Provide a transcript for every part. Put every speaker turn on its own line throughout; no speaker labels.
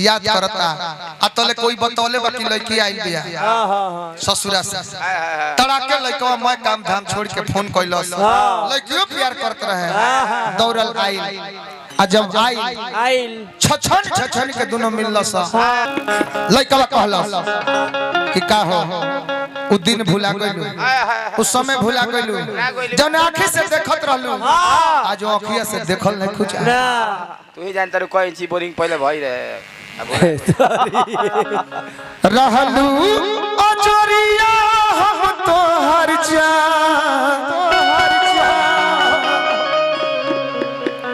याद करता अतले कोई बतौले बाकी लड़की आई बिया ससुरा से तड़ाके लड़का मैं काम धाम छोड़ के फोन कइलस लड़कियों प्यार करत रहे दौड़ल आई आ जब आई छछन के दोनों मिललस लड़का कहलस कि का हो उ दिन भुला गइलू उस समय भुला गइलू जब आंखें से देखत रहलू आज आंखिया से देखल नहीं कुछ
तू ही जानता रू कोई इंची बोरिंग पहले भई रहे
रहलू अजोरिया हम तो हर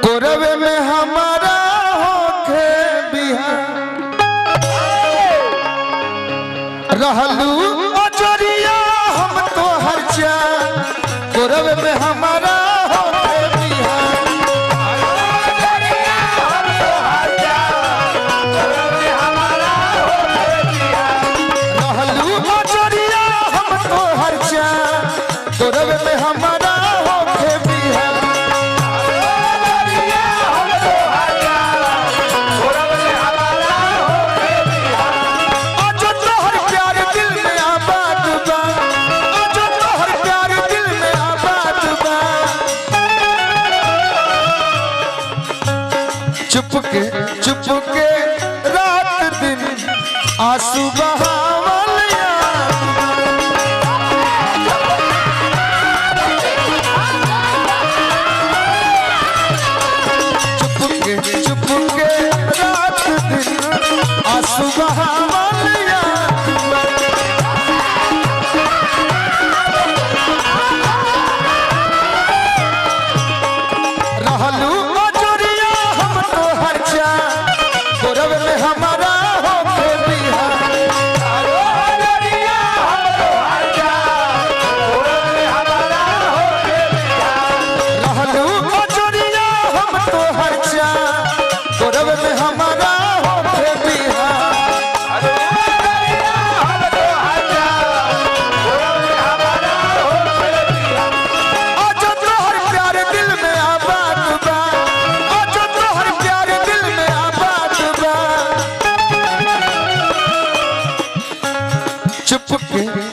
कोरवे में हमारा होखे बिहार रहलू अजोरिया हम तो हर कोरवे में हमारा चुपके रात दिन आंसू बहावलिया चुपके रात दिन आंसू बहावलिया रहलू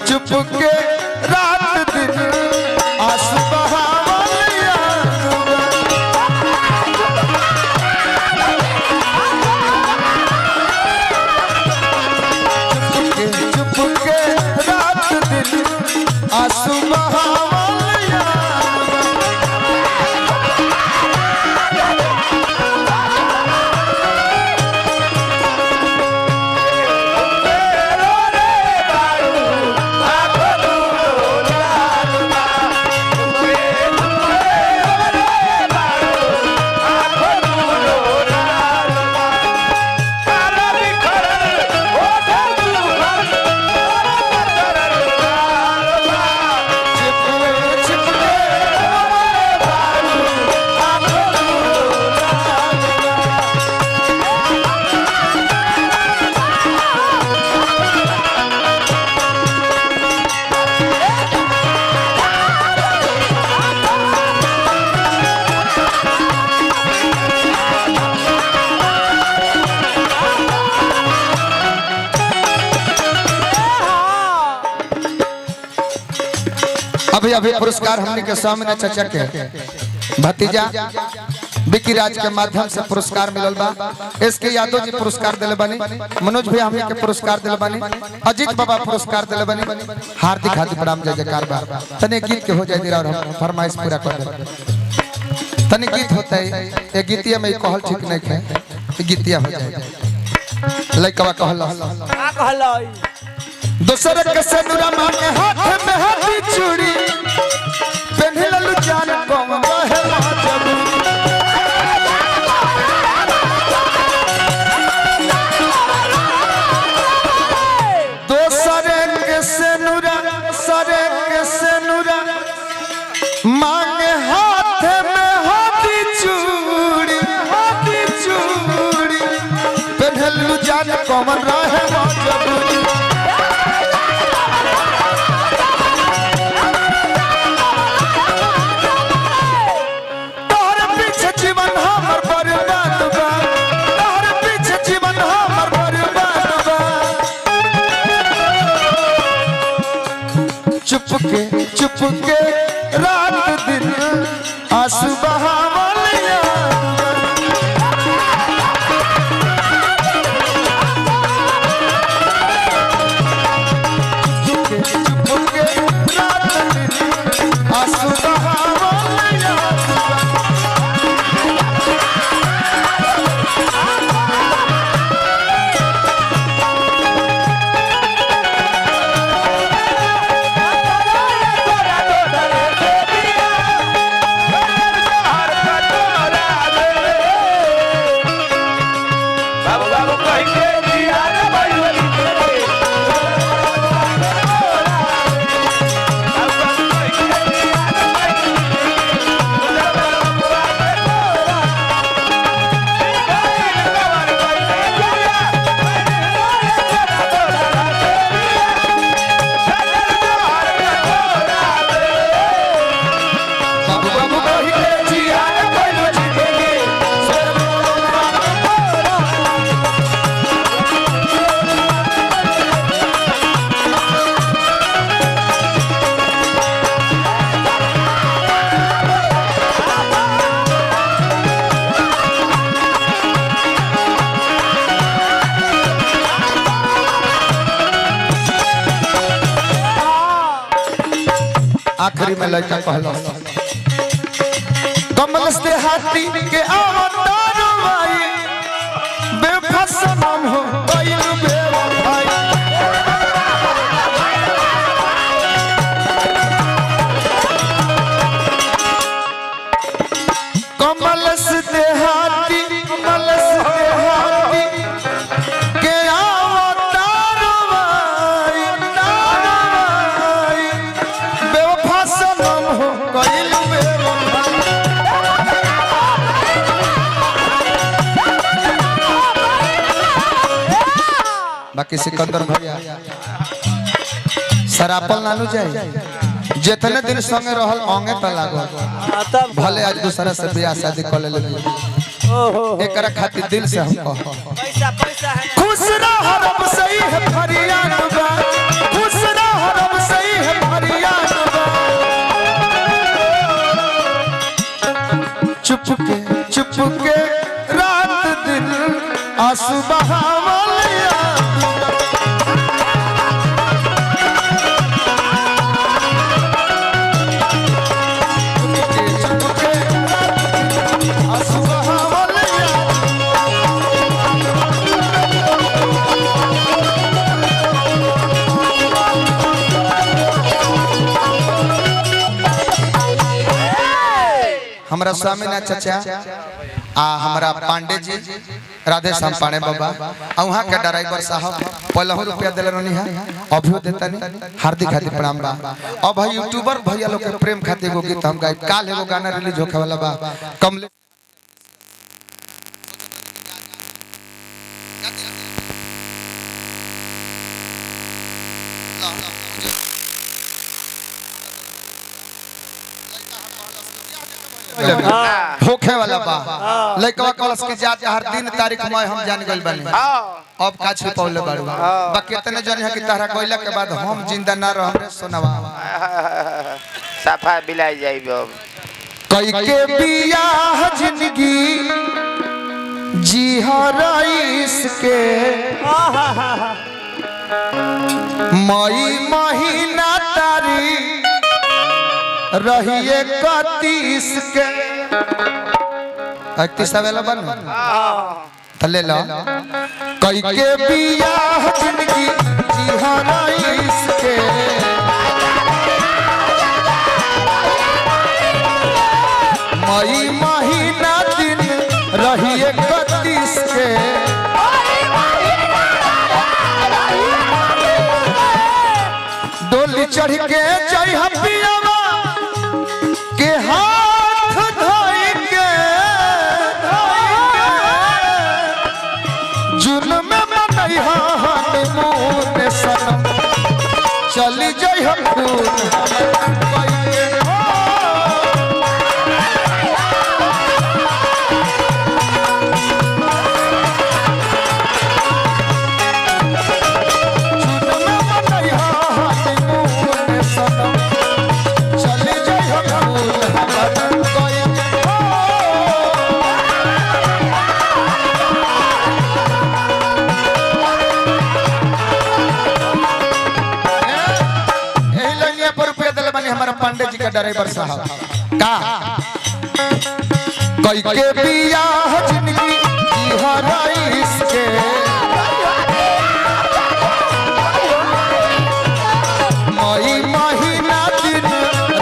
चुपके रात दिन आंसू बहावलिया चुपके रात दिन आंसू बहावलिया अभी अभी पुरस्कार हमने के सामने चचा के भतीजा विकी राज के माध्यम से पुरस्कार मिलल बा। एसके यादव जी पुरस्कार दिले बानी, मनोज भाई हमने के पुरस्कार दिले बानी, अजीत बाबा पुरस्कार दिले बानी। हार्दिक हार्दिक प्रणाम जय जयकार बा। तने गीत के हो जाए दिरा और हम फरमाइश पूरा कर दे। तने गीत होता है ए गीतिया में कहल ठीक नहीं है गीतिया हो जाए लइकवा कहल दूसरे के सनुरा मांगे हाथ में हाथी चूड़ी पहनलू जान कम रहे माजबू दूसरे के सनुरा मांगे हाथ में हाथी चूड़ी पहनलू जान कम रहे माजबू जीवन हमर चुप के रात दिन आंसू बहावलिया चुप के रात दिन आंसू बहावलिया आखिरी में लड़का कहलो कमल से हाथी के अवतार भाई बेफसनम हो गइल बेवफाई कमल से हाथी के अवतार भाई बाकी सिकंदर भैया सरापल नानू जाए जितने दिन संगे रहल अंगे त लागल भले आज दूसरा से बियाह शादी कर ले एकरा खातिर दिल से हम कह
पैसा है
खुश रह रब सही है फरियाद बा खुश रह रब सही है फरियाद बा चुप के रात दिन आंसू बहावलिया हमारा स्वामीनाथ चाचा आ हमारा पांडे जी राधे श्याम पांडे बाबा आ वहां के ड्राइवर साहब पहले रुपया दिले रहनी है अभी देता नहीं हार्दिक हार्दिक प्रणाम बा अब भाई यूट्यूबर भैया लोग के प्रेम खातिर एगो गीत हम गाय काल एगो गाना रिलीज होखे वाला बा कमले होखे वाला बा लइकवा कलस के जात हर दिन तारीख में हम जान गइल बानी अब का छिपौले बाड़ू बाकी इतने जन है कि तारा कोइला के बाद हम जिंदा ना रहम रे सोनवा
सफा बिलाई जाइबो
कई के बियाह जिंदगी जी हराइस के मई महीना तारीख रहिए 31 के 31 वाला बन ले लो कई के बियाह जिंदगी जी हराइस के मई महीना दिन रहिए 31 के डोली चढ़ के जय हपियावा के हाथ धोई के जुल्म में मनई हनीमून सनम चली जय हम खून पांडे जी का ड्राइवर साहब का कई के बियाह जिंदगी की हराइस के मई महीना दिन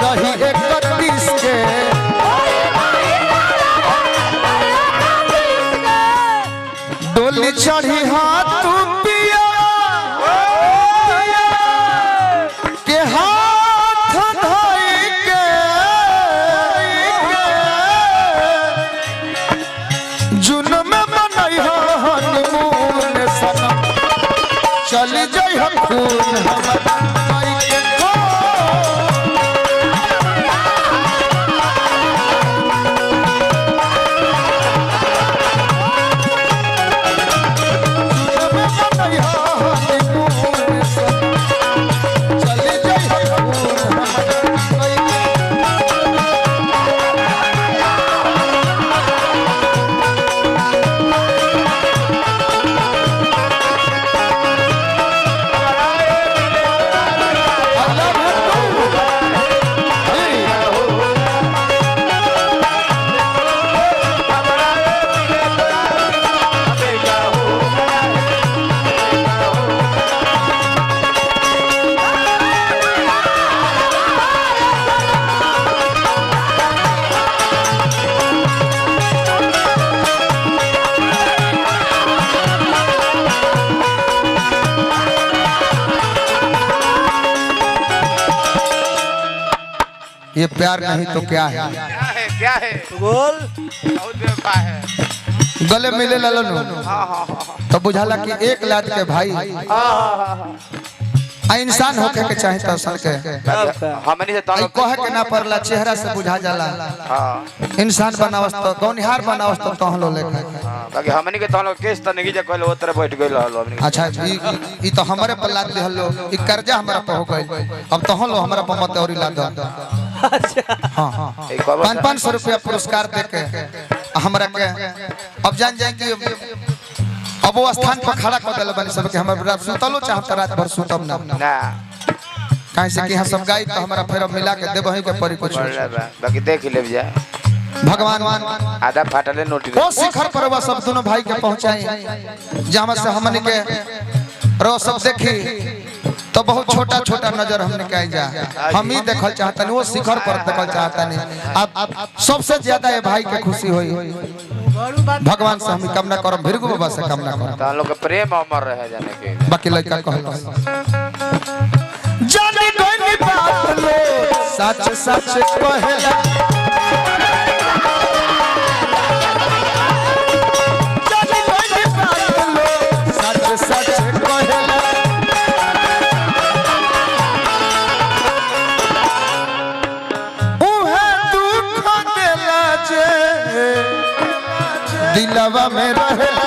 रही 31 के डोली चढ़ी हाथ पिया के हाथ धोई के जुन में मनई हनीमून सनम चल जाई हम खून हमर मई के ये प्यार नहीं तो क्या है?
क्या है बोल बहुत बेवफा है
गले मिले ललन तो बुझाला कि एक लाद के भाई इंसान होके के चाहे तो सर के
हमनी से तालो
कहे के ना परला चेहरा से बुझा जाला
हां
इंसान बनावस तो गौनिहार बनावस तो तहलो लेखा
बाकी हमनी के तालो केस त नहीं जे कहलो ओतरे बैठ गइल हलो हमनी
अच्छा ई तो हमरे पर लाद दिहलो ई कर्जा हमरा पर हो गइल अब तहलो हमरा पर मत औरी लाद अच्छा हां 500 रुपया पुरस्कार देके हमरा के अब जान जाए कि अब वो स्थान पर खड़ा कर देले बनी सब के हमरा सुतलो चाहत रात भर सुतम ना काहे से कि हम सब गाई तो हमरा फेर मिला के देबही के परी कुछ
बाकी देख ले जा
भगवान
आधा फाटले नोटिस
वो शिखर पर वो सब दोनों भाई के पहुंचाई जहां से हमने के रो सब देखी तो बहुत छोटा छोटा नजर हमने के जा हम ही देखल चाहतनी वो शिखर पर देखल चाहतनी अब सबसे ज्यादा ये भाई के खुशी होई भगवान से हम कामना करब भृगु बाबा से कामना करब
त लोग के प्रेम अमर रहे जाने के
बाकी लड़का कहल जानी कोई बात लो सच सच कहला जानी कोई बात लो सच सच कहला ओहे दुख देला जे दिलवा में रहेला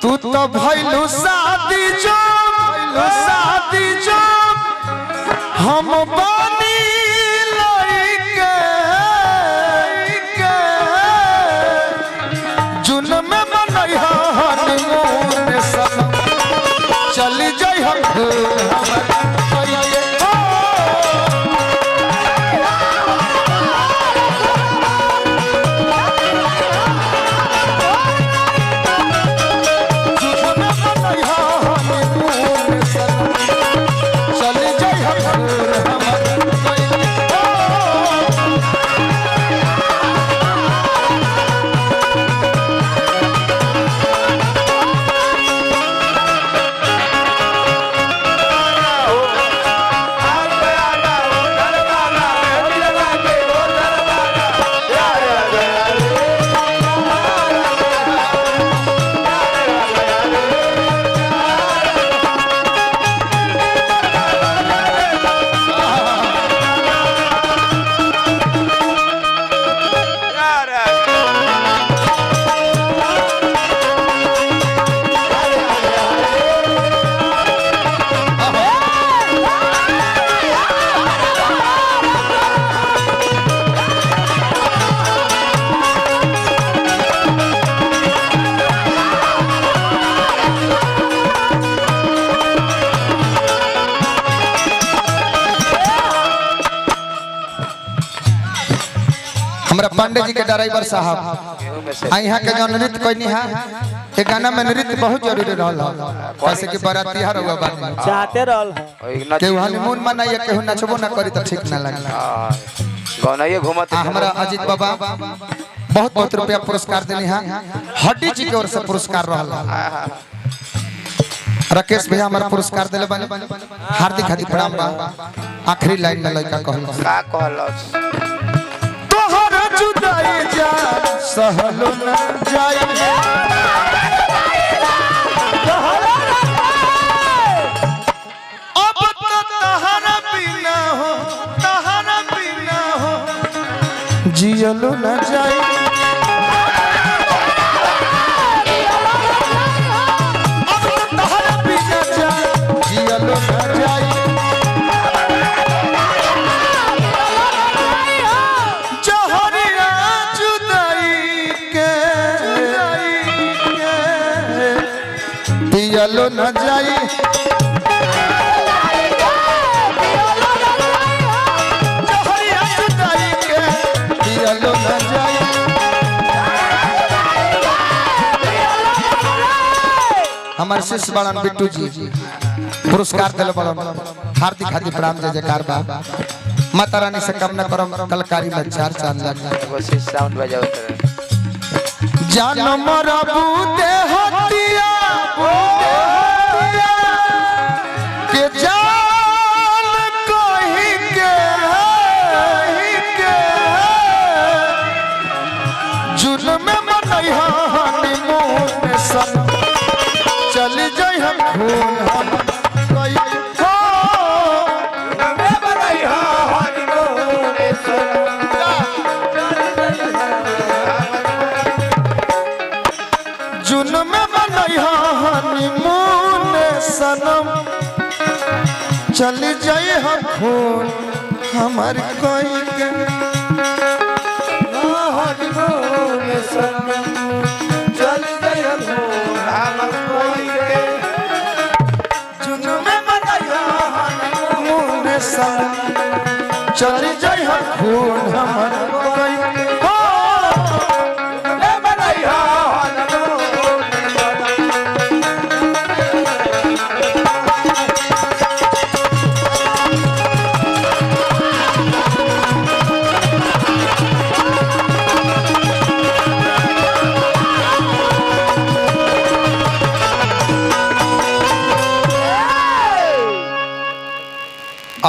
तू तो भइलू शादी जो हम बानी लइके जुन में मनई हनीमून सनम चली जाई हम हमरा पांडे जी के ड्राइवर साहब
केहू में से
आ यहाँ के जो नृत्य कोई नहीं है ये गाना में नृत्य बहुत जरूरी रहल कैसे कि बाराती हर हुआ बात
चाहते रहल
केहू हनीमून मनाइए केहू नचबो ना करी तो ठीक ना लगे
गौनइए घूमत
हमरा अजीत बाबा बहुत बहुत रुपया पुरस्कार देनी है हड्डी जी की ओर से पुरस्कार रहल राकेश भैया हमारा पुरस्कार दिले बने हार्दिक हार्दिक प्रणाम बा आखिरी लाइन में लड़का कहल
का कहलस
तोहर जुदाई जा सहलो न जाई अब तो तहरा बिना हो जियलो न जाई अब तो तहरा बिना जा जियलो न जाई जहरिया जुदाई के पियलो न जाई जहरिया जुदाई के पियलो न जाई हमारे शिष्य बड़न बिट्टू जी पुरस्कार दिल बड़न हार्दिक हार्दिक प्रणाम जय जयकार बा माता रानी से कम न करम कलकारी में 4 लाख
वो से साउंड बजाओ तेरे
जान मरा बूते हतिया के जान कहीं के जुल्म में मनैहा हनीमून में सन चल जाई हम खून हम कई हो में मनैहा हनीमून में सन जुन में मनैहा हनीमून सनम चल जाए हम खून हमार कोई के हनीमून सनम चल जाए हम खून हमार कोई के जुन में मनैहा हनीमून सनम चल जाए हम खून हमार कोई के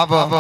अब